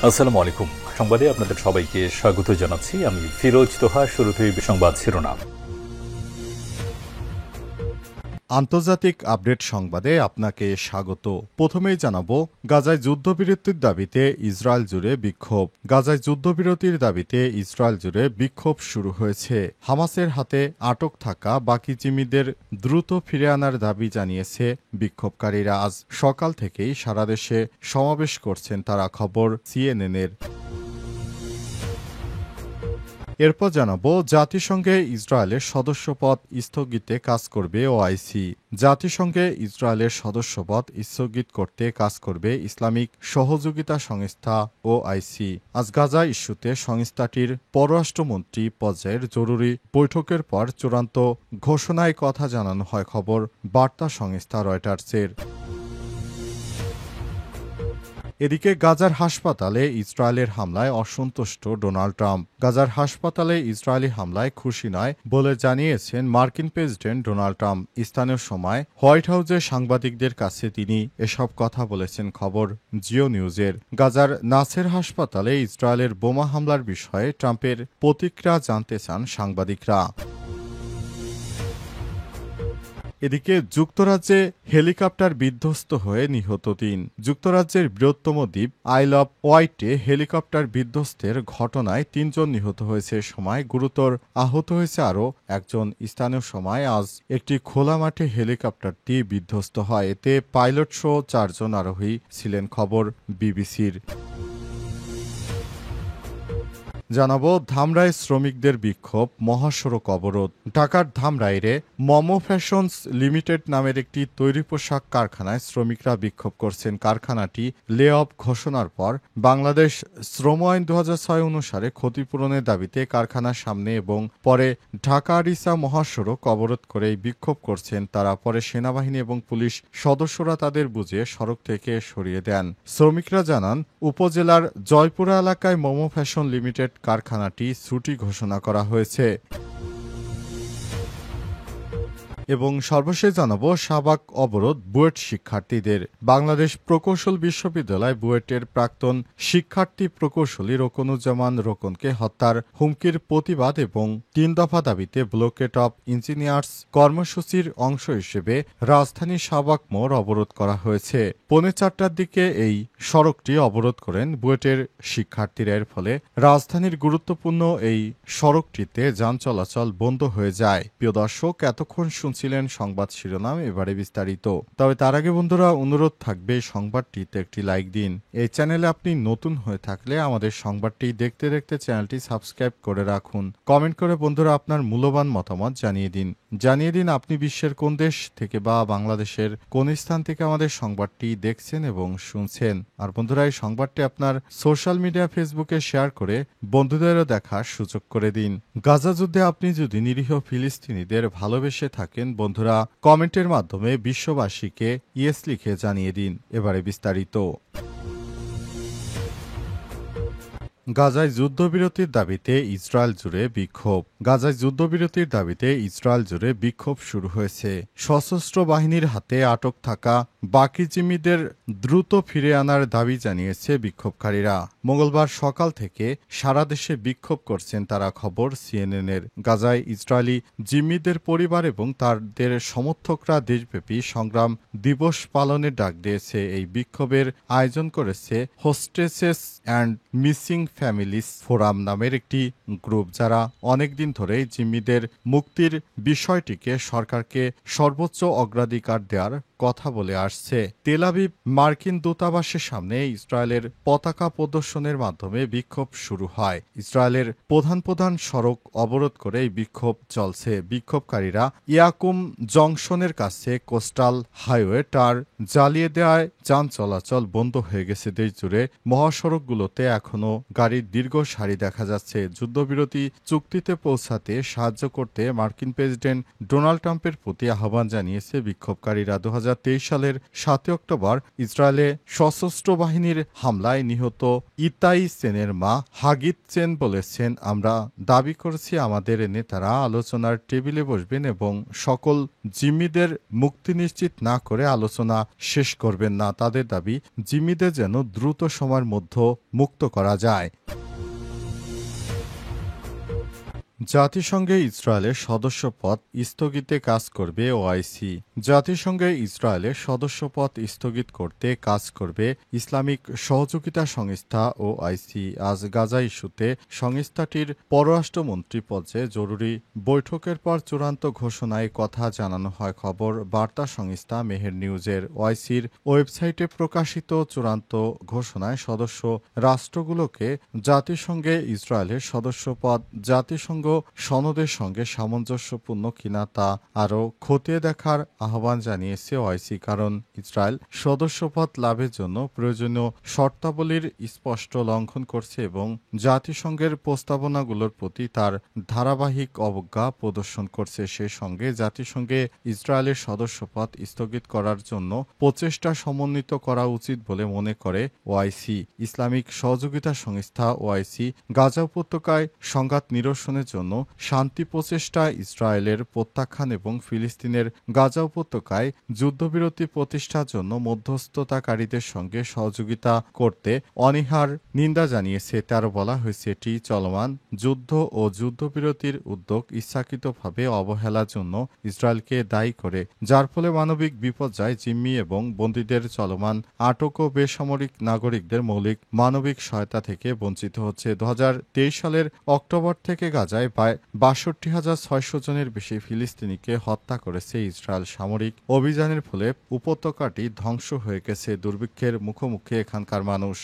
আসসালামু আলাইকুম। সংবাদে আপনাদের সবাইকে স্বাগত জানাচ্ছি। আমি ফিরোজ তোহা। শুরুতেই সংবাদ শিরোনাম। আন্তর্জাতিক আপডেট সংবাদে আপনাকে স্বাগত। প্রথমেই জানাবো, গাজায় যুদ্ধবিরতির দাবিতে ইসরায়েল জুড়ে বিক্ষোভ। গাজায় যুদ্ধবিরতির দাবিতে ইসরায়েল জুড়ে বিক্ষোভ শুরু হয়েছে। হামাসের হাতে আটক থাকা বাকি জিম্মিদের দ্রুত ফিরে আনার দাবি জানিয়েছে বিক্ষোভকারীরা। আজ সকাল থেকেই সারা দেশে সমাবেশ করছেন তারা, খবর সিএনএনের। এরপর জানাবো, জাতিসংঘে ইসরায়েলের সদস্যপদ স্থগিতে কাজ করবে ওআইসি। জাতিসংঘে ইসরায়েলের সদস্যপদ স্থগিত করতে কাজ করবে ইসলামিক সহযোগিতা সংস্থা ওআইসি। আজ গাজা ইস্যুতে সংস্থাটির পররাষ্ট্রমন্ত্রী পর্যায়ের জরুরি বৈঠকের পর চূড়ান্ত ঘোষণায় কথা জানানো হয়, খবর বার্তা সংস্থা রয়টার্সের। এদিকে গাজার হাসপাতালে ইসরায়েলের হামলায় অসন্তুষ্ট ডোনাল্ড ট্রাম্প। গাজার হাসপাতালে ইসরায়েলি হামলায় খুশি নয় বলে জানিয়েছেন মার্কিন প্রেসিডেন্ট ডোনাল্ড ট্রাম্প। স্থানীয় সময় হোয়াইট হাউসে সাংবাদিকদের কাছে তিনি এসব কথা বলেছেন, খবর জিও নিউজের। গাজার নাসের হাসপাতালে ইসরায়েলের বোমা হামলার বিষয়ে ট্রাম্পের প্রতিক্রিয়া জানতে চান সাংবাদিকরা। এদিকে যুক্তরাজ্যে হেলিকপ্টার বিধ্বস্ত হয়ে নিহত ৩। যুক্তরাজ্যের বৃহত্তম দ্বীপ আইল অব ওয়াইটে হেলিকপ্টার বিধ্বস্তের ঘটনায় ৩ জন নিহত হয়েছে। সময় গুরুতর আহত হয়েছে আরও একজন। স্থানীয় সময় আজ একটি খোলা মাঠে হেলিকপ্টারটি বিধ্বস্ত হয়। এতে পাইলট সহ ৪ জন আরোহী ছিলেন, খবর বিবিসির। জানাবো, ধামরায় শ্রমিকদের বিক্ষোভ, মহাসড়ক অবরোধ। ঢাকার ধামরাইরে মমো ফ্যাশনস লিমিটেড নামের একটি তৈরি পোশাক কারখানায় শ্রমিকরা বিক্ষোভ করছেন। কারখানাটি লে অফ ঘোষণার পর বাংলাদেশ শ্রম আইন ২০০৬ অনুসারে ক্ষতিপূরণের দাবিতে কারখানার সামনে এবং পরে ঢাকা আরিচা মহাসড়ক অবরোধ করে বিক্ষোভ করছেন তারা। পরে সেনাবাহিনী এবং পুলিশ সদস্যরা তাদের বুঝিয়ে সড়ক থেকে সরিয়ে দেন। শ্রমিকরা জানান, উপজেলার জয়পুরা এলাকায় মমো ফ্যাশন লিমিটেড কারখানাটি ছুটি ঘোষণা করা হয়েছে। এবং সর্বশেষ জানাবো, শাহবাগ অবরোধ বুয়েট শিক্ষার্থীদের। বাংলাদেশ প্রকৌশল বিশ্ববিদ্যালয় বুয়েটের প্রাক্তন শিক্ষার্থী প্রকৌশলী রোকনুজ্জামান রোকনকে হত্যার হুমকির প্রতিবাদ এবং ৩ দফা দাবিতে ব্লকেট অব ইঞ্জিনিয়ার্স কর্মসূচির অংশ হিসেবে রাজধানীর শাহবাগ মোড় অবরোধ করা হয়েছে। পৌনে ৪টার দিকে এই সড়কটি অবরোধ করেন বুয়েটের শিক্ষার্থীরা। এর ফলে রাজধানীর গুরুত্বপূর্ণ এই সড়কটিতে যান চলাচল বন্ধ হয়ে যায়। প্রিয় দর্শক, এতক্ষণ ছিলেন সংবাদ শিরোনাম, এবারে বিস্তারিত। তবে তার আগে বন্ধুরা, অনুরোধ থাকবে সংবাদটিতে একটি লাইক দিন। এই চ্যানেলে আপনি নতুন হয়ে থাকলে আমাদের সংবাদটি দেখতে দেখতে চ্যানেলটি সাবস্ক্রাইব করে রাখুন। কমেন্ট করে বন্ধুরা আপনার মূল্যবান মতামত জানিয়ে দিন আপনি বিশ্বের কোন দেশ থেকে বা বাংলাদেশের কোন স্থান থেকে আমাদের সংবাদটি দেখছেন এবং শুনছেন। আর বন্ধুরা, এই সংবাদটি আপনার সোশ্যাল মিডিয়া ফেসবুকে শেয়ার করে বন্ধুদেরও দেখার সুযোগ করে দিন। গাজা যুদ্ধে আপনি যদি নিরীহ ফিলিস্তিনিদের ভালোবেসে থাকেন বন্ধুরা, কমেন্টের মাধ্যমে বিশ্ববাসীকে ইয়েস লিখে জানিয়ে দিন। এবারে বিস্তারিত। গাজায় যুদ্ধবিরতির দাবিতে ইসরায়েল জুড়ে বিক্ষোভ। গাজায় যুদ্ধবিরতির দাবিতে ইসরায়েল জুড়ে বিক্ষোভ শুরু হয়েছে। সশস্ত্র বাহিনীর হাতে আটক থাকা বাকি জিম্মিদের দ্রুত ফিরে আনার দাবি জানিয়েছে বিক্ষোভকারীরা। মঙ্গলবার সকাল থেকে সারা দেশে বিক্ষোভ করছেন তারা, খবর সিএনএনের। গাজায় ইসরায়েলি জিম্মিদের পরিবার এবং তাদের সমর্থকরা দেশব্যাপী সংগ্রাম দিবস পালনের ডাক দিয়েছে। এই বিক্ষোভের আয়োজন করেছে হোস্টেসেস অ্যান্ড মিসিং ফ্যামিলিস ফোরাম নামের একটি গ্রুপ, যারা অনেকদিন ধরেই জিম্মিদের মুক্তির বিষয়টিকে সরকারকে সর্বোচ্চ অগ্রাধিকার দেওয়ার কথা বলে আসছে। তেল আবিব মার্কিন দূতাবাসের সামনে ইসরায়েলের পতাকা প্রদর্শনের মাধ্যমে বিক্ষোভ শুরু হয়। ইসরায়েলের প্রধান সড়ক অবরোধ করে এই বিক্ষোভ চলছে। বিক্ষোভকারীরা ইয়াকুম জংশনের কাছে কোস্টাল হাইওয়ে টার জ্বালিয়ে দেওয়ায় যান চলাচল বন্ধ হয়ে গেছে দেশ জুড়ে। মহাসড়কগুলোতে এখনও গাড়ির দীর্ঘ সারি দেখা যাচ্ছে। যুদ্ধবিরতি চুক্তিতে পৌঁছাতে সাহায্য করতে মার্কিন প্রেসিডেন্ট ডোনাল্ড ট্রাম্পের প্রতি আহ্বান জানিয়েছে বিক্ষোভকারীরা। ২০২৩ সালের 7 অক্টোবর ইসরায়েলে সশস্ত্র বাহিনীর হামলায় নিহত ইতাই সেনের মা হাগিত সেন বলেছেন, আমরা দাবি করেছি আমাদের নেতারা আলোচনার টেবিলে বসবেন এবং সকল জিম্মিদের মুক্তি নিশ্চিত না করে আলোচনা শেষ করবেন না। তাদের দাবি জিম্মিদের যেন দ্রুত সময়ের মধ্যে মুক্ত করা যায়। জাতিসংঘে ইসরায়েলের সদস্যপদ স্থগিতে কাজ করবে ওআইসি। জাতিসংঘে ইসরায়েলের সদস্যপদ স্থগিত করতে কাজ করবে ইসলামিক সহযোগিতা সংস্থা ওআইসি। আজ গাজা ইস্যুতে সংস্থাটির পররাষ্ট্রমন্ত্রী পর্যায়ে জরুরি বৈঠকের পর চূড়ান্ত ঘোষণায় কথা জানানো হয়। খবর বার্তা সংস্থা মেহের নিউজের। ওআইসির ওয়েবসাইটে প্রকাশিত চূড়ান্ত ঘোষণায় সদস্য রাষ্ট্রগুলোকে জাতিসংঘে ইসরায়েলের সদস্যপদ জাতিসংঘ সনদের সঙ্গে সামঞ্জস্যপূর্ণ কিনা তা আরও খতিয়ে দেখার আহ্বান জানিয়েছে ওআইসি, কারণ ইসরায়েল সদস্যপদ লাভের জন্য প্রয়োজনীয় শর্তাবলীর স্পষ্ট লঙ্ঘন করছে এবং জাতিসংঘের প্রস্তাবনাগুলোর প্রতি তার ধারাবাহিক অবজ্ঞা প্রদর্শন করছে। সে সঙ্গে জাতিসংঘে ইসরায়েলের সদস্যপদ স্থগিত করার জন্য প্রচেষ্টা সমন্বিত করা উচিত বলে মনে করে ওআইসি। ইসলামিক সহযোগিতা সংস্থা ওআইসি গাজা উপত্যকায় সংঘাত নিরসনের জন্য শান্তি প্রচেষ্টা, ইসরায়েলের প্রত্যাখ্যান এবং ফিলিস্তিনের গাজা উপত্যকায় যুদ্ধবিরতি প্রতিষ্ঠার জন্য মধ্যস্থতাকারীদের সঙ্গে সহযোগিতা করতে অনীহার নিন্দা জানিয়েছে। তারও বলা হয়েছে, এটি চলমান যুদ্ধ ও যুদ্ধবিরতির উদ্যোগ ইচ্ছাকৃতভাবে অবহেলার জন্য ইসরায়েলকে দায়ী করে, যার ফলে মানবিক বিপর্যয়, জিম্মি এবং বন্দীদের চলমান আটক ও বেসামরিক নাগরিকদের মৌলিক মানবিক সহায়তা থেকে বঞ্চিত হচ্ছে। 2023 সালের অক্টোবর থেকে গাজায় প্রায় 62,600 জনের বেশি ফিলিস্তিনিকে হত্যা করেছে ইসরায়েল। সামরিক অভিযানের ফলে উপত্যকাটি ধ্বংস হয়ে গেছে। দুর্ভিক্ষের মুখোমুখি এখানকার মানুষ।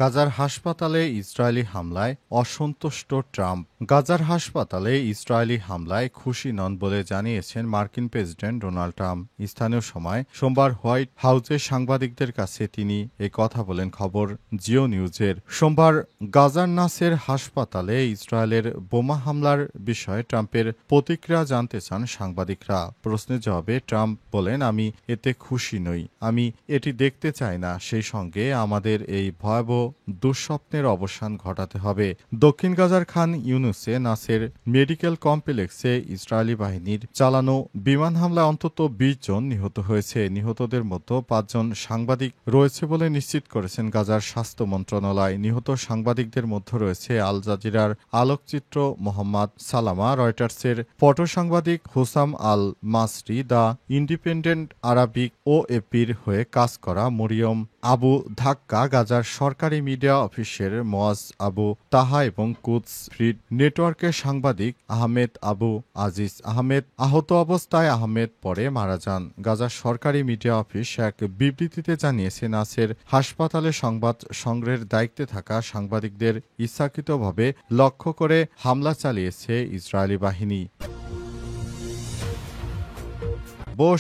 গাজার হাসপাতালে ইসরায়েলি হামলায় অসন্তুষ্ট ট্রাম্প। গাজার হাসপাতালে ইসরায়েলি হামলায় খুশি নন বলে জানিয়েছেন মার্কিন প্রেসিডেন্ট ডোনাল্ড ট্রাম্প। স্থানীয় সময় সোমবার হোয়াইট হাউসে সাংবাদিকদের কাছে তিনি এ কথা বলেন। খবর জিও নিউজের। সোমবার গাজার নাসের হাসপাতালে ইসরায়েলের বোমা হামলার বিষয়ে ট্রাম্পের প্রতিক্রিয়া জানতে চান সাংবাদিকরা। প্রশ্নের জবাবে ট্রাম্প বলেন, আমি এতে খুশি নই, আমি এটি দেখতে চাই না। সেই সঙ্গে আমাদের এই ভয়াবহ দুঃস্বপ্নের অবসান ঘটাতে হবে। দক্ষিণ গাজার খান ইউনুসে নাসের মেডিকেল কমপ্লেক্সে ইসরায়েলি বাহিনীর চালানো বিমান হামলায় অন্তত 20 জন নিহত হয়েছে। নিহতদের মধ্যে 5 জন সাংবাদিক রয়েছে বলে নিশ্চিত করেছেন গাজার স্বাস্থ্য মন্ত্রণালয়। নিহত সাংবাদিকদের মধ্যে রয়েছে আল জাজিরার আলোকচিত্র মোহাম্মদ সালামা, রয়টার্সের ফটো সাংবাদিক Husam Al Masri, the Independent Arabic ও এপির হয়ে কাজ করা মরিয়ম আবু ধাক্কা, গাজার সরকারি মিডিয়া অফিসের মোয়াজ আবু তাহা এবং কুদস ফ্রি নেটওয়ার্কের সাংবাদিক আহমেদ আবু আজিজ আহমেদ। আহত অবস্থায় আহমেদ পরে মারা যান। গাজার সরকারি মিডিয়া অফিস এক বিবৃতিতে জানিয়েছে, নাসের হাসপাতালে সংবাদ সংগ্রহের দায়িত্বে থাকা সাংবাদিকদের ইচ্ছাকৃতভাবে লক্ষ্য করে হামলা চালিয়েছে ইসরায়েলি বাহিনী।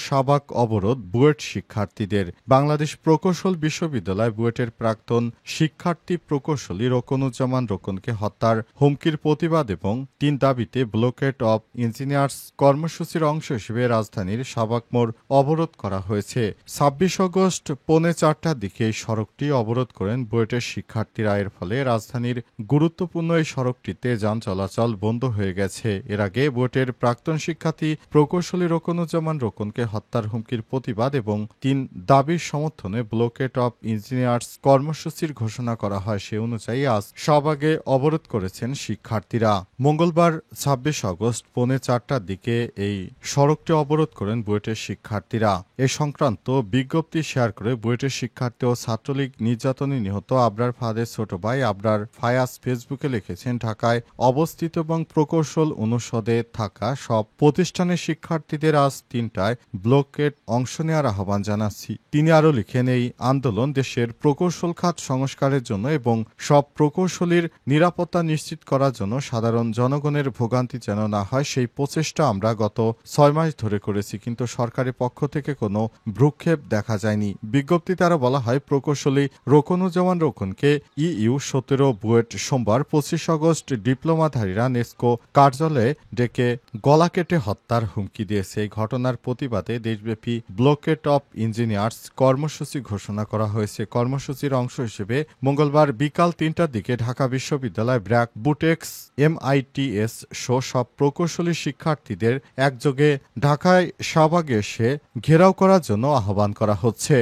শাহবাগ অবরোধ বুয়েট শিক্ষার্থীদের। বাংলাদেশ প্রকৌশল বিশ্ববিদ্যালয় বুয়েটের প্রাক্তন শিক্ষার্থী প্রকৌশলী রোকনুজ্জামান রোকনকে হত্যার হুমকির প্রতিবাদ এবং 3 দাবিতে ব্লকেট অব ইঞ্জিনিয়ার্স কর্মসূচির অংশ হিসেবে রাজধানীর শাহবাগ মোড় অবরোধ করা হয়েছে। 26 আগস্ট পৌনে 4টার দিকে এই সড়কটি অবরোধ করেন বুয়েটের শিক্ষার্থীরা। এর ফলে রাজধানীর গুরুত্বপূর্ণ এই সড়কটিতে যান চলাচল বন্ধ হয়ে গেছে। এর আগে বুয়েটের প্রাক্তন শিক্ষার্থী প্রকৌশলী রোকনুজ্জামান রোকন হত্যার হুমকির প্রতিবাদ এবং 3 দাবির সমর্থনে ব্লকেট অব ইঞ্জিনিয়ার্স কর্মসূচির ঘোষণা করা হয়। সে অনুযায়ী আজ শাহবাগে অবরোধ করেছেন শিক্ষার্থীরা। মঙ্গলবার 26 আগস্ট পৌনে 4টার দিকে এই সড়কটি অবরোধ করেন বুয়েটের শিক্ষার্থীরা। এ সংক্রান্ত বিজ্ঞপ্তি শেয়ার করে বুয়েটের শিক্ষার্থী ও ছাত্রলীগ নির্যাতনে নিহত আবরার ফাহাদের ছোট ভাই আবরার ফায়াজ ফেসবুকে লিখেছেন, ঢাকায় অবস্থিত এবং প্রকৌশল অনুষদে থাকা সব প্রতিষ্ঠানের শিক্ষার্থীদের আজ 3টায় ব্লকেট অংশ নেওয়ার আহ্বান জানাচ্ছি। তিনি আরও লিখেন, এই আন্দোলন দেশের প্রকৌশল খাত সংস্কারের জন্য এবং সব প্রকৌশলীর নিরাপত্তা নিশ্চিত করার জন্য সাধারণ জনগণের ভোগান্তি যেন না হয় সেই প্রচেষ্টা আমরা গত 6 মাস ধরে করেছি, কিন্তু সরকারের পক্ষ থেকে কোনো ভ্রুক্ষেপ দেখা যায়নি। বিজ্ঞপ্তিতে আরও বলা হয়, প্রকৌশলী রোকনুজ্জামান রোকনকে ইইউ 17 বুয়েট সোমবার 25 আগস্ট ডিপ্লোমাধারীরা নেস্কো কার্যালয়ে ডেকে গলা কেটে হত্যার হুমকি দিয়েছে। এই ঘটনার প্রতিবাদে দেশব্যাপী ব্লকেট অফ ইঞ্জিনিয়ার্স কর্মসূচি ঘোষণা করা হয়েছে। কর্মসূচির অংশ হিসেবে মঙ্গলবার বিকাল 3টার দিকে ঢাকা বিশ্ববিদ্যালয় ব্র্যাক, বুটেক্স, MITS সহ সব প্রকৌশলী শিক্ষার্থীদের একযোগে ঢাকায় শাহবাগে এসে ঘেরাও করার জন্য আহ্বান করা হচ্ছে।